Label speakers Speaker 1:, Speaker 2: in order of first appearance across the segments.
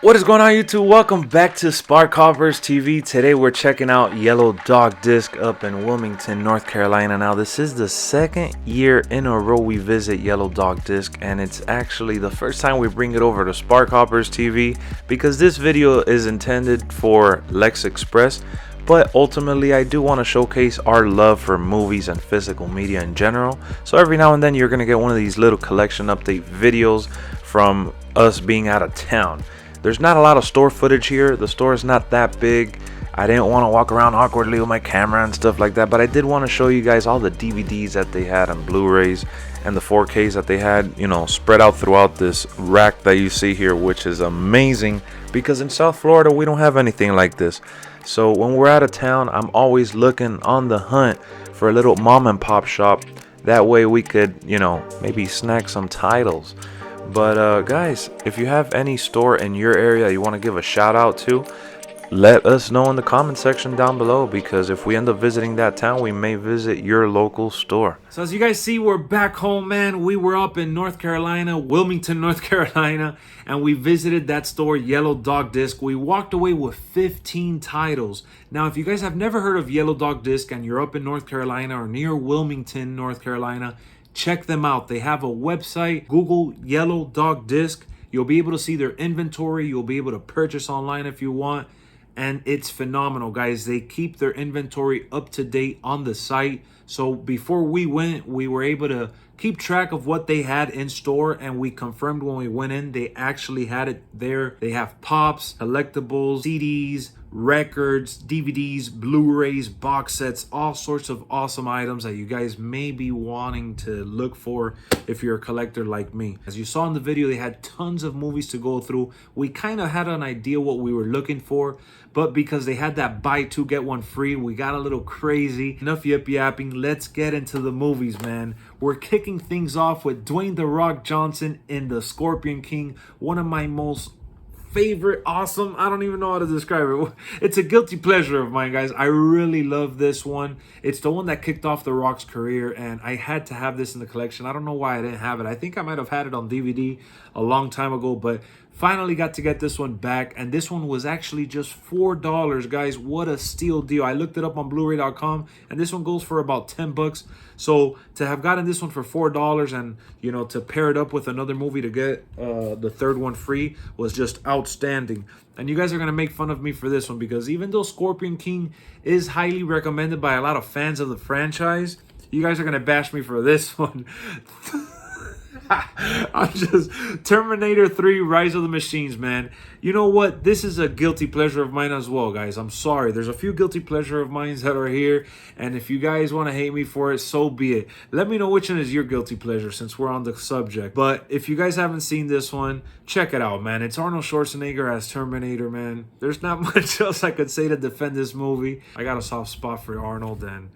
Speaker 1: What is going on, YouTube? Welcome back to Sparkhoppers TV. Today we're checking out Yellow Dog Disc up in Wilmington, North Carolina. Now this is the second year in a row we visit Yellow Dog Disc, and it's actually the first time we bring it over to Sparkhoppers TV because this video is intended for Lex Express. But ultimately, I do want to showcase our love for movies and physical media in general. So every now and then you're going to get one of these little collection update videos from us being out of town. There's not a lot of store footage here. The store is not that big. I didn't want to walk around awkwardly with my camera and stuff like that, but I did want to show you guys all the DVDs that they had and Blu-rays and the 4Ks that they had, spread out throughout this rack that you see here, which is amazing because in South Florida we don't have anything like this. So when we're out of town, I'm always looking on the hunt for a little mom and pop shop. That way we could, maybe snack some titles. But guys, if you have any store in your area you want to give a shout out to, let us know in the comment section down below, because if we end up visiting that town, we may visit your local store. So as you guys see, we're back home, man. We were up in North Carolina, Wilmington, North Carolina, and we visited that store, Yellow Dog Disc. We walked away with 15 titles. Now, if you guys have never heard of Yellow Dog Disc and you're up in North Carolina or near Wilmington, North Carolina, check them out. They have a website. Google Yellow Dog Disc. You'll be able to see their inventory. You'll be able to purchase online if you want. And it's phenomenal, guys. They keep their inventory up to date on the site. So before we went, we were able to keep track of what they had in store, and we confirmed when we went in, they actually had it there. They have pops, collectibles, CDs, records, DVDs, Blu-rays, box sets, all sorts of awesome items that you guys may be wanting to look for if you're a collector like me. As you saw in the video, they had tons of movies to go through. We kind of had an idea what we were looking for, but because they had that buy two get one free, we got a little crazy. Enough yip yapping, let's get into the movies, man. We're kicking things off with Dwayne "The Rock" Johnson in The Scorpion King, one of my most favorite, awesome, I don't even know how to describe it. It's a guilty pleasure of mine, guys. I really love this one. It's the one that kicked off The Rock's career, and I had to have this in the collection. I don't know why I didn't have it. I think I might have had it on DVD a long time ago, but finally got to get this one back, and this one was actually just $4, guys. What a steal deal. I looked it up on Blu-ray.com, and this one goes for about 10 bucks. So to have gotten this one for $4 and, to pair it up with another movie to get the third one free was just outstanding. And you guys are going to make fun of me for this one, because even though Scorpion King is highly recommended by a lot of fans of the franchise, you guys are going to bash me for this one. I'm just Terminator 3 Rise of the Machines, man. You know what? This is a guilty pleasure of mine as well, guys. I'm sorry. There's a few guilty pleasure of mine that are here, and if you guys want to hate me for it, so be it. Let me know which one is your guilty pleasure since we're on the subject. But if you guys haven't seen this one, check it out, man. It's Arnold Schwarzenegger as Terminator, man. There's not much else I could say to defend this movie. I got a soft spot for Arnold, and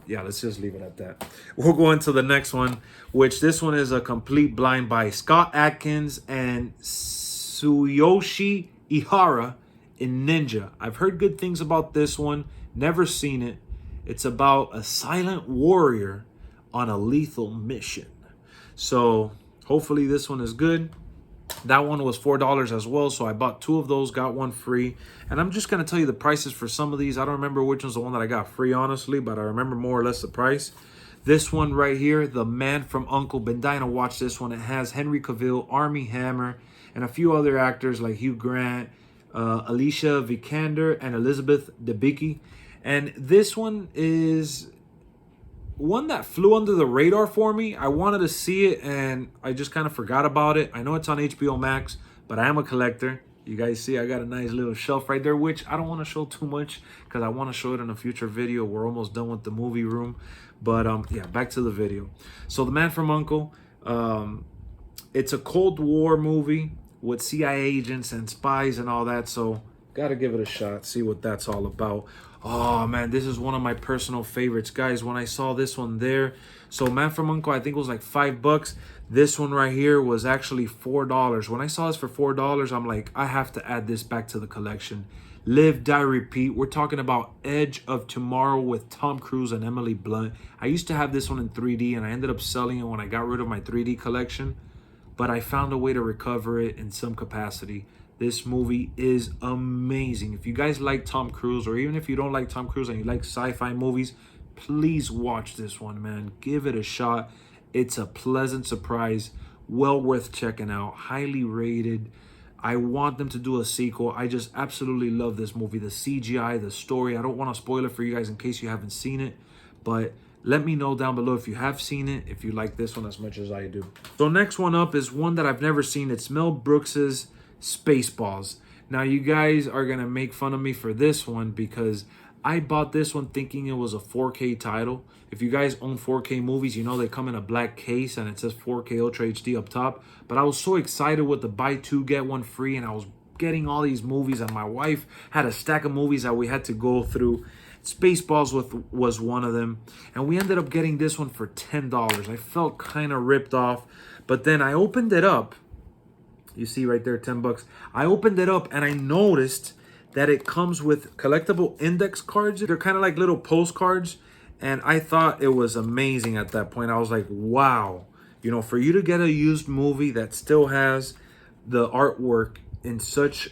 Speaker 1: yeah, let's just leave it at that. We'll go into the next one, which this one is a complete blind by Scott Adkins and Tsuyoshi Ihara in Ninja. I've heard good things about this one, never seen it. It's about a silent warrior on a lethal mission. So hopefully this one is good. That one was $4 as well, so I bought two of those, got one free. And I'm just going to tell you the prices for some of these. I don't remember which one's the one that I got free, honestly, but I remember more or less the price. This one right here, The Man from U.N.C.L.E. Been dying to watch this one. It has Henry Cavill, Armie Hammer, and a few other actors like Hugh Grant, Alicia Vikander, and Elizabeth Debicki. And this one is one that flew under the radar for me. I wanted to see it, and I just kind of forgot about it. I know it's on HBO Max, but I am a collector. You guys see I got a nice little shelf right there, which I don't want to show too much because I want to show it in a future video. We're almost done with the movie room. But yeah, back to the video. So The Man from U.N.C.L.E., it's a Cold War movie with CIA agents and spies and all that. So gotta give it a shot, see what that's all about. Oh man, this is one of my personal favorites, guys. When I saw this one there, so Man from U.N.C.L.E., I think it was like $5. This one right here was actually $4. When I saw this for $4, I'm like, I have to add this back to the collection. Live, Die, Repeat. We're talking about Edge of Tomorrow with Tom Cruise and Emily Blunt. I used to have this one in 3D, and I ended up selling it when I got rid of my 3D collection, but I found a way to recover it in some capacity. This movie is amazing. If you guys like Tom Cruise, or even if you don't like Tom Cruise and you like sci-fi movies, please watch this one, man. Give it a shot. It's a pleasant surprise. Well worth checking out. Highly rated. I want them to do a sequel. I just absolutely love this movie. The CGI, the story. I don't want to spoil it for you guys in case you haven't seen it. But let me know down below if you have seen it, if you like this one as much as I do. So next one up is one that I've never seen. It's Mel Brooks's Spaceballs. Now you guys are going to make fun of me for this one because I bought this one thinking it was a 4K title. If you guys own 4K movies, you know they come in a black case and it says 4K Ultra HD up top. But I was so excited with the buy two, get one free, and I was getting all these movies, and my wife had a stack of movies that we had to go through. Spaceballs was one of them, and we ended up getting this one for $10. I felt kind of ripped off, but then I opened it up. You see right there, 10 bucks. I opened it up and I noticed that it comes with collectible index cards. They're kind of like little postcards, and I thought it was amazing at that point. I was like, wow, you know, for you to get a used movie that still has the artwork in such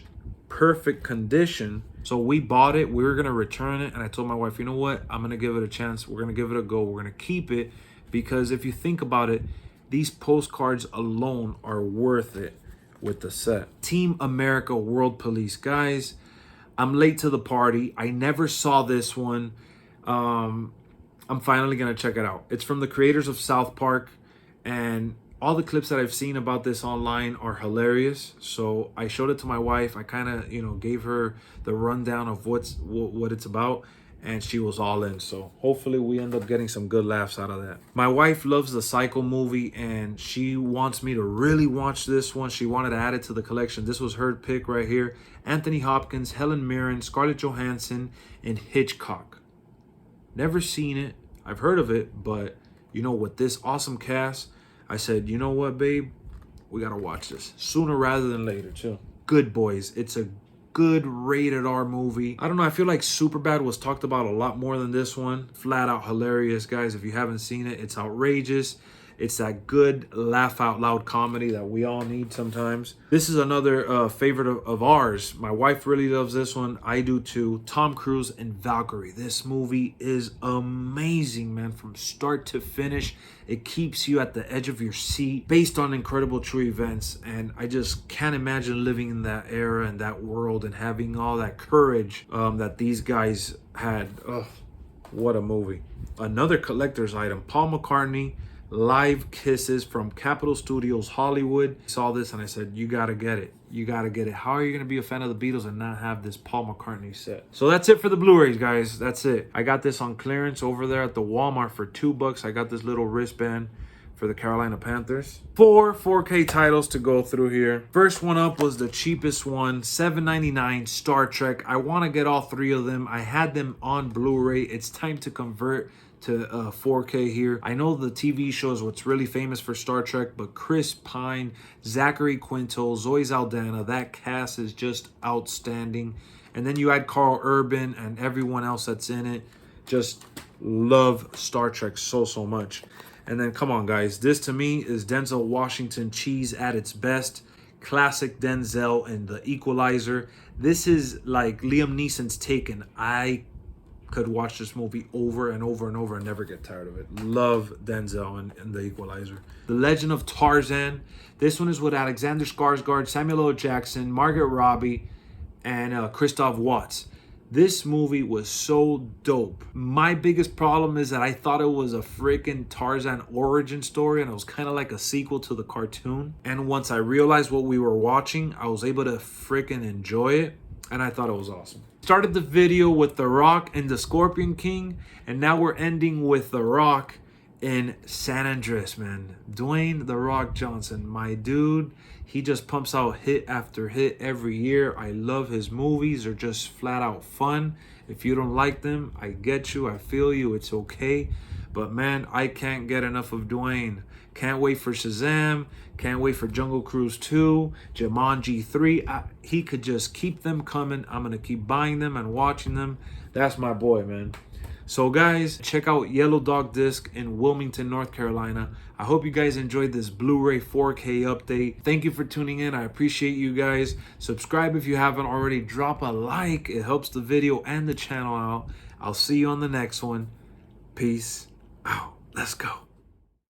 Speaker 1: perfect condition. So we bought it. We were going to return it, and I told my wife, you know what? I'm going to give it a chance. We're going to give it a go. We're going to keep it because if you think about it, these postcards alone are worth it with the set. Team America World Police. Guys, I'm late to the party. I never saw this one. I'm finally going to check it out. It's from the creators of South Park, and all the clips that I've seen about this online are hilarious. So I showed it to my wife. I kind of, you know, gave her the rundown of what it's about, and she was all in. So hopefully we end up getting some good laughs out of that. My wife loves the Psycho movie, and she wants me to really watch this one. She wanted to add it to the collection. This was her pick right here. Anthony Hopkins, Helen Mirren, Scarlett Johansson, and Hitchcock. Never seen it. I've heard of it, but you know, with this awesome cast, I said, you know what, babe? We got to watch this sooner rather than later, too. Good Boys. It's a good rated R movie. I don't know. I feel like Superbad was talked about a lot more than this one. Flat out hilarious, guys. If you haven't seen it, it's outrageous. It's that good laugh out loud comedy that we all need sometimes. This is another favorite of ours. My wife really loves this one. I do too. Tom Cruise and Valkyrie. This movie is amazing, man. From start to finish, it keeps you at the edge of your seat based on incredible true events. And I just can't imagine living in that era and that world and having all that courage that these guys had. Ugh, what a movie. Another collector's item. Paul McCartney. Live Kisses from Capitol Studios Hollywood. I saw this and I said, you gotta get it. You gotta get it. How are you gonna be a fan of the Beatles and not have this Paul McCartney set? So that's it for the Blu-rays, guys. That's it. I got this on clearance over there at the Walmart for $2. I got this little wristband for the Carolina Panthers. 4 4K titles to go through here. First one up was the cheapest one, $7.99, Star Trek. I want to get all three of them. I had them on Blu-ray. It's time to convert to 4K here. I know the TV show is what's really famous for Star Trek, but Chris Pine, Zachary Quinto, Zoe Saldana, that cast is just outstanding. And then you add Carl Urban and everyone else that's in it. Just love Star Trek so much. And then come on, guys, this to me is Denzel Washington cheese at its best. Classic Denzel and The Equalizer. This is like Liam Neeson's Taken. I could watch this movie over and over and over and never get tired of it. Love Denzel and The Equalizer. The Legend of Tarzan. This one is with Alexander Skarsgård, Samuel L. Jackson, Margaret Robbie, and Christoph Waltz. This movie was so dope. My biggest problem is that I thought it was a freaking Tarzan origin story, and it was kind of like a sequel to the cartoon. And once I realized what we were watching, I was able to freaking enjoy it, and I thought it was awesome. Started the video with The Rock and the Scorpion King, and now we're ending with The Rock in San Andreas, man. Dwayne The Rock Johnson, my dude. He just pumps out hit after hit every year. I love his movies. They're just flat out fun. If you don't like them, I get you. I feel you. It's okay. But man, I can't get enough of Dwayne. Can't wait for Shazam. Can't wait for Jungle Cruise 2, Jumanji 3. He could just keep them coming. I'm going to keep buying them and watching them. That's my boy, man. So guys, check out Yellow Dog Disc in Wilmington, North Carolina. I hope you guys enjoyed this Blu-ray 4K update. Thank you for tuning in. I appreciate you guys. Subscribe if you haven't already. Drop a like. It helps the video and the channel out. I'll see you on the next one. Peace out. Let's go.